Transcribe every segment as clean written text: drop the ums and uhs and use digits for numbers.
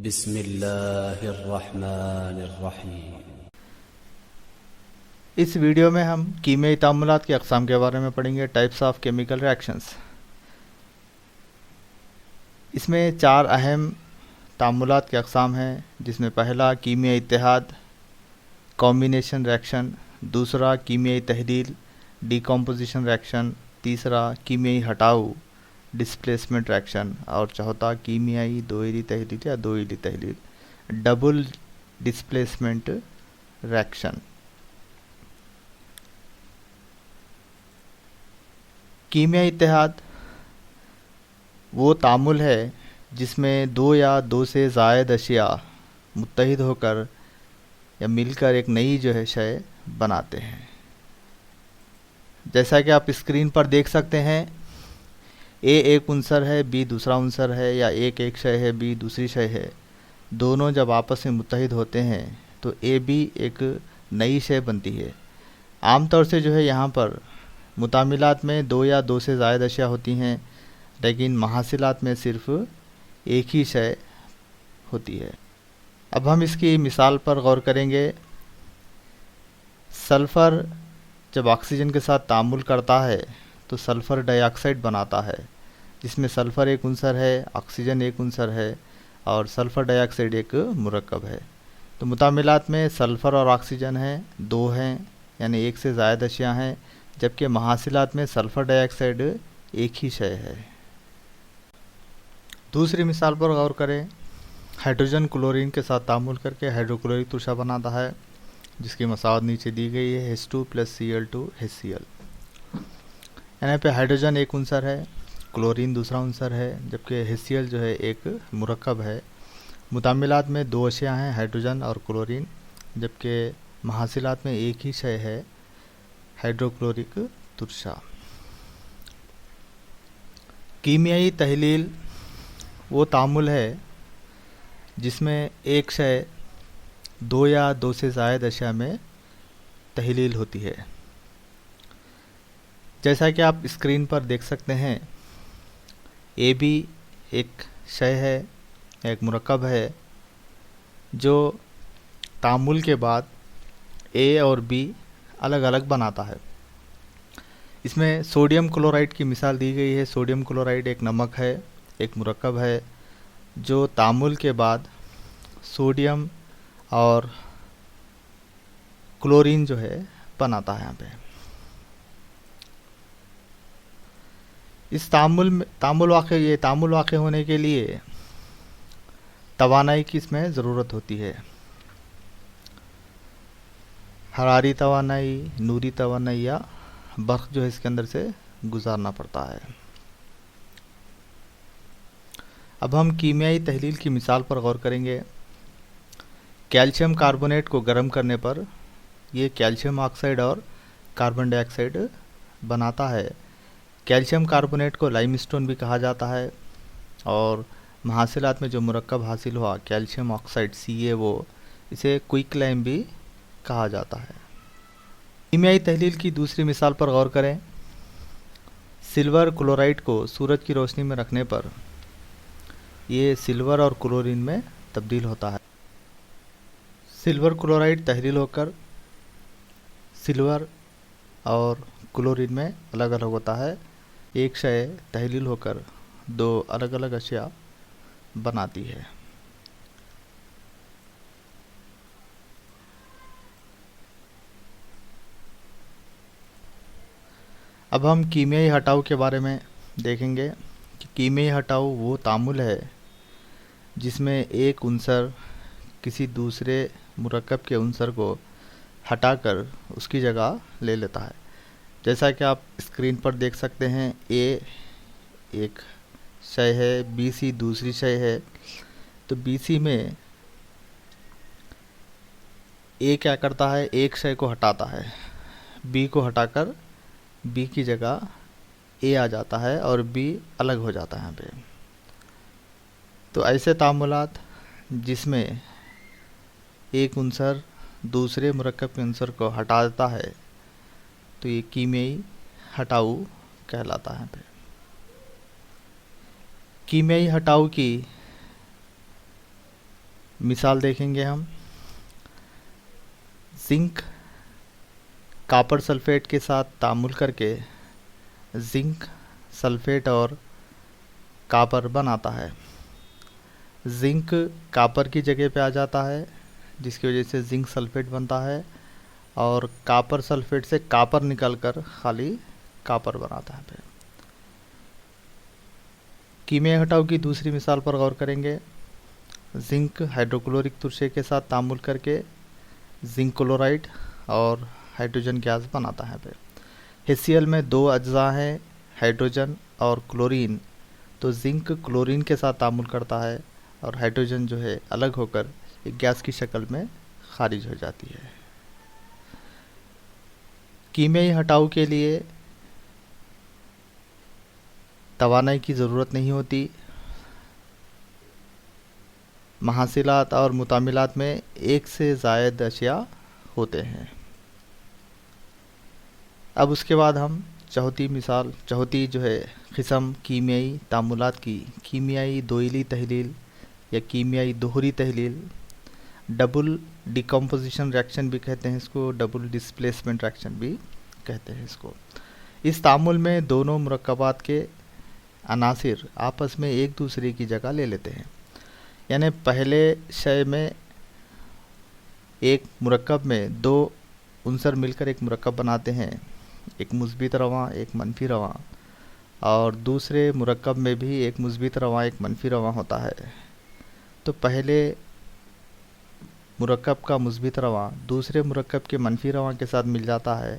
بسم اللہ الرحمن الرحیم۔ اس ویڈیو میں ہم کیمیائی تعاملات کی اقسام کے بارے میں پڑھیں گے، ٹائپس آف کیمیکل ریاکشنز۔ اس میں 4 اہم تعاملات کے اقسام ہیں، جس میں پہلا کیمیائی اتحاد کمبینیشن ریاکشن، دوسرا کیمیائی تحلیل ڈیکمپوزیشن ریاکشن، تیسرا کیمیائی ہٹاؤ ڈسپلیسمنٹ ریاکشن، اور چوتھا کیمیائی دوہری تحلیل یا دوہری تحلیل ڈبل ڈسپلیسمنٹ ریاکشن۔ کیمیائی اتحاد وہ تعامل ہے جس میں 2 یا 2 سے زائد اشیاء متحد ہو کر یا مل کر ایک نئی شے بناتے ہیں۔ جیسا کہ آپ اسکرین پر دیکھ سکتے ہیں، اے ایک عنصر ہے، بی دوسرا عنصر ہے، یا ایک شے ہے، بی دوسری شے ہے۔ دونوں جب آپس میں متحد ہوتے ہیں تو اے بی ایک نئی شے بنتی ہے۔ عام طور سے یہاں پر متعاملات میں 2 یا 2 سے زائد اشیاء ہوتی ہیں، لیکن محاصلات میں صرف ایک ہی شے ہوتی ہے۔ اب ہم اس کی مثال پر غور کریں گے۔ سلفر جب آکسیجن کے ساتھ تعامل کرتا ہے تو سلفر ڈائی آکسائڈ بناتا ہے، جس میں سلفر ایک عنصر ہے، آکسیجن ایک عنصر ہے، اور سلفر ڈائی آکسائڈ ایک مرکب ہے۔ تو متعاملات میں سلفر اور آکسیجن ہیں، 2 ہیں، یعنی 1 سے زائد اشیاء ہیں، جبکہ محاصلات میں سلفر ڈائی آکسائڈ ایک ہی شے ہے۔ دوسری مثال پر غور کریں۔ ہائیڈروجن کلورین کے ساتھ تعامل کر کے ہائیڈروکلورک ترشا بناتا ہے، جس کی مساوات نیچے دی گئی ہے، H2 + Cl2 HCl۔ یہاں پہ ہائیڈروجن ایک عنصر ہے، کلورین دوسرا عنصر ہے، جبکہ HCl ایک مرکب ہے۔ متعاملات میں 2 اشیاء ہیں، ہائیڈروجن اور کلورین، جبکہ محاصلات میں ایک ہی شے ہے، ہائیڈروکلورک ترشا۔ کیمیائی تحلیل وہ تعامل ہے جس میں ایک شے 2 یا 2 سے زائد اشیاء میں تحلیل ہوتی ہے۔ جیسا کہ آپ اسکرین پر دیکھ سکتے ہیں، اے بی ایک شے ہے، ایک مرکب ہے، جو تعامل کے بعد اے اور بی الگ الگ بناتا ہے۔ اس میں سوڈیم کلورائڈ کی مثال دی گئی ہے۔ سوڈیم کلورائڈ ایک نمک ہے، ایک مرکب ہے، جو تعامل کے بعد سوڈیم اور کلورین بناتا ہے۔ یہاں پہ اس تعامل واقع ہونے کے لیے توانائی کی اس میں ضرورت ہوتی ہے۔ حراری توانائی، نوری توانائی یا برق اس کے اندر سے گزارنا پڑتا ہے۔ اب ہم کیمیائی تحلیل کی مثال پر غور کریں گے۔ کیلشیم کاربونیٹ کو گرم کرنے پر یہ کیلشیم آکسائڈ اور کاربن ڈائی آکسائڈ بناتا ہے۔ کیلشیم کاربونیٹ کو لائم اسٹون بھی کہا جاتا ہے، اور محاصلات میں جو مرکب حاصل ہوا کیلشیم آکسائڈ CaO، اسے کوئک لائم بھی کہا جاتا ہے۔ کیمیائی تحلیل کی دوسری مثال پر غور کریں۔ سلور کلورائڈ کو سورج کی روشنی میں رکھنے پر یہ سلور اور کلورین میں تبدیل ہوتا ہے۔ سلور کلورائڈ تحلیل ہو کر سلور اور کلورین میں الگ الگ ہوتا ہے۔ ایک شے تحلیل ہو کر 2 الگ الگ اشیاء بناتی ہے۔ اب ہم کیمیائی ہٹاؤ کے بارے میں دیکھیں گے کہ کیمیائی ہٹاؤ وہ تعامل ہے جس میں ایک عنصر کسی دوسرے مرکب کے عنصر کو ہٹا کر اس کی جگہ لے لیتا ہے۔ جیسا کہ آپ اسکرین پر دیکھ سکتے ہیں، اے ایک شے ہے، بی سی دوسری شے ہے۔ تو بی سی میں اے کیا کرتا ہے، ایک شے کو ہٹاتا ہے، بی کو ہٹا کر بی کی جگہ اے آ جاتا ہے اور بی الگ ہو جاتا ہے یہاں پہ۔ تو ایسے تعاملات جس میں ایک عنصر دوسرے مرکب کے عنصر کو ہٹا دیتا ہے تو یہ کیمیائی ہٹاؤ کہلاتا ہے۔ یہاں پہ کیمیائی ہٹاؤ کی مثال دیکھیں گے ہم. زنک کاپر سلفیٹ کے ساتھ تعامل کر کے زنک سلفیٹ اور کاپر بناتا ہے. زنک کاپر کی جگہ پہ آ جاتا ہے جس کی وجہ سے زنک سلفیٹ بنتا ہے، اور کاپر سلفیٹ سے کاپر نکل کر خالی کاپر بناتا ہے. کیمیائی ہٹاؤ کی دوسری مثال پر غور کریں گے. زنک ہائیڈروکلورک ترشے کے ساتھ تعامل کر کے زنک کلورائڈ اور ہائیڈروجن گیس بناتا ہے. HCl میں دو اجزاء ہیں، ہائیڈروجن اور کلورین. تو زنک کلورین کے ساتھ تعامل کرتا ہے اور ہائیڈروجن جو ہے الگ ہو کر ایک گیس کی شکل میں خارج ہو جاتی ہے. کیمیائی ہٹاؤ کے لیے توانائی کی ضرورت نہیں ہوتی. محاصلات اور متعاملات میں ایک سے زائد اشیاء ہوتے ہیں. اب اس کے بعد ہم چوتھی جو ہے قسم کیمیائی تعاملات کی، کیمیائی دوئلی تحلیل یا کیمیائی دوہری تحلیل، ڈبل ڈیکمپوزیشن ریاکشن بھی کہتے ہیں اس کو، ڈبل ڈسپلیسمنٹ ریاکشن بھی کہتے ہیں اس کو. اس تعامل میں دونوں مرکبات کے عناصر آپس میں ایک دوسرے کی جگہ لے لیتے ہیں. یعنی پہلے شے میں ایک مرکب میں دو عنصر مل کر ایک مرکب بناتے ہیں، ایک مثبت رواں ایک منفی رواں، اور دوسرے مرکب میں بھی ایک مثبت رواں ایک منفی رواں ہوتا ہے. تو پہلے مرکب کا مثبت رواں دوسرے مرکب کے منفی رواں کے ساتھ مل جاتا ہے،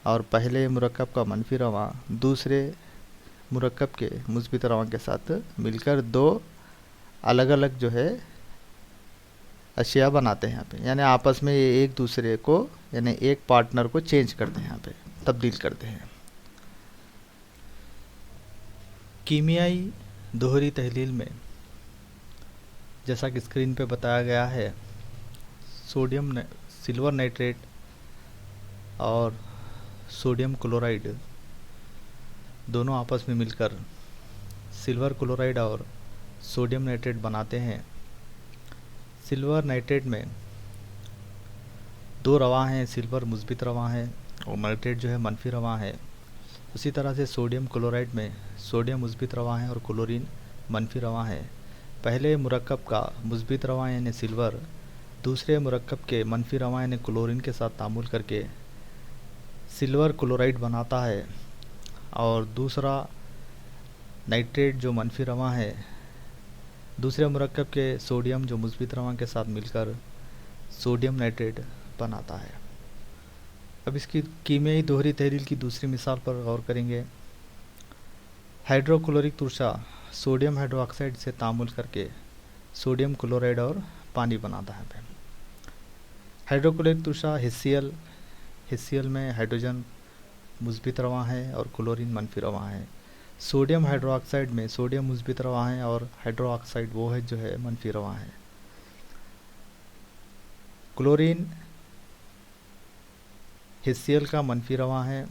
اور پہلے مرکب کا منفی رواں دوسرے مرکب کے مثبت رواں کے ساتھ مل کر دو الگ الگ جو ہے اشیاء بناتے ہیں یہاں پہ. یعنی آپس میں یہ ایک دوسرے کو، یعنی ایک پارٹنر کو چینج کرتے ہیں، یہاں پہ تبدیل کرتے ہیں. کیمیائی دوہری تحلیل میں جیسا کہ اسکرین پہ بتایا گیا ہے، سلور نائٹریٹ اور سوڈیم کلورائڈ دونوں آپس میں مل کر سلور کلورائڈ اور سوڈیم نائٹریٹ بناتے ہیں. سلور نائٹریٹ میں دو رواں ہیں، سلور مثبت رواں ہے اور نائٹریٹ جو ہے منفی رواں ہے. اسی طرح سے سوڈیم کلورائڈ میں سوڈیم مثبت رواں ہے اور کلورین منفی رواں ہے. پہلے مرکب کا مثبت رواں یعنی سلور دوسرے مرکب کے منفی رواں یعنی کلورین کے ساتھ تعامل کر کے سلور کلورائڈ بناتا ہے، اور دوسرا نائٹریٹ جو منفی رواں ہے دوسرے مرکب کے سوڈیم جو مثبت رواں کے ساتھ مل کر سوڈیم نائٹریٹ بناتا ہے. اب اس کی کیمیائی دوہری تحلیل کی دوسری مثال پر غور کریں گے. ہائیڈروکلورک ترشا سوڈیم ہائیڈرو آکسائڈ سے تعامل کر کے سوڈیم کلورائڈ اور پانی بناتا ہے. ہائیڈروکلورک ترشا HCl میں ہائیڈروجن مثبت رواں ہے اور کلورین منفی رواں ہے. سوڈیم ہائیڈرو آکسائڈ میں سوڈیم مثبت رواں ہے اور ہائیڈرو آکسائڈ وہ ہے جو ہے منفی رواں ہے. کلورین HCl کا منفی رواں ہے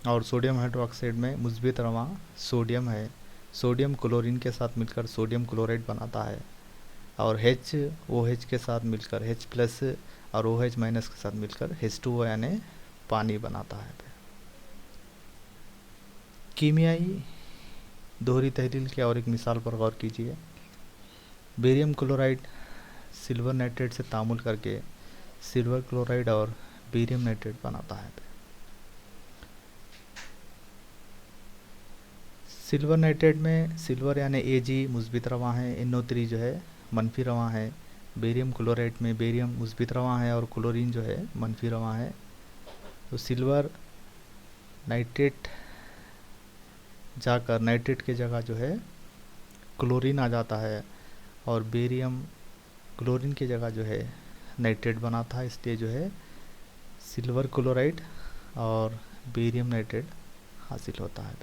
اور سوڈیم ہائیڈرو آکسائڈ میں مثبت رواں سوڈیم ہے. سوڈیم کلورین کے ساتھ مل کر سوڈیم کلورائڈ بناتا ہے، اور OH کے ساتھ مل کر H+ اور OH- کے ساتھ مل کر H2O یعنی پانی بناتا ہے. کیمیائی دوہری تحلیل کی اور ایک مثال پر غور کیجیے. بیریم کلورائڈ سلور نائٹریٹ سے تعامل کر کے سلور کلورائڈ اور بیریم نائٹریٹ بناتا ہے. سلور نائٹریٹ میں سلور یعنی Ag مثبت رواں ہے، NO3 جو ہے منفی رواں ہے. بیریم کلورائڈ میں بیریم مثبت رواں ہے اور کلورین جو ہے منفی رواں ہے. تو سلور نائٹریٹ جا کر نائٹریٹ کی جگہ جو ہے کلورین آ جاتا ہے، اور بیریم کلورین کی جگہ جو ہے نائٹریٹ بناتا ہے. اس لیے جو ہے سلور کلورائڈ اور بیریم نائٹریٹ حاصل ہوتا ہے.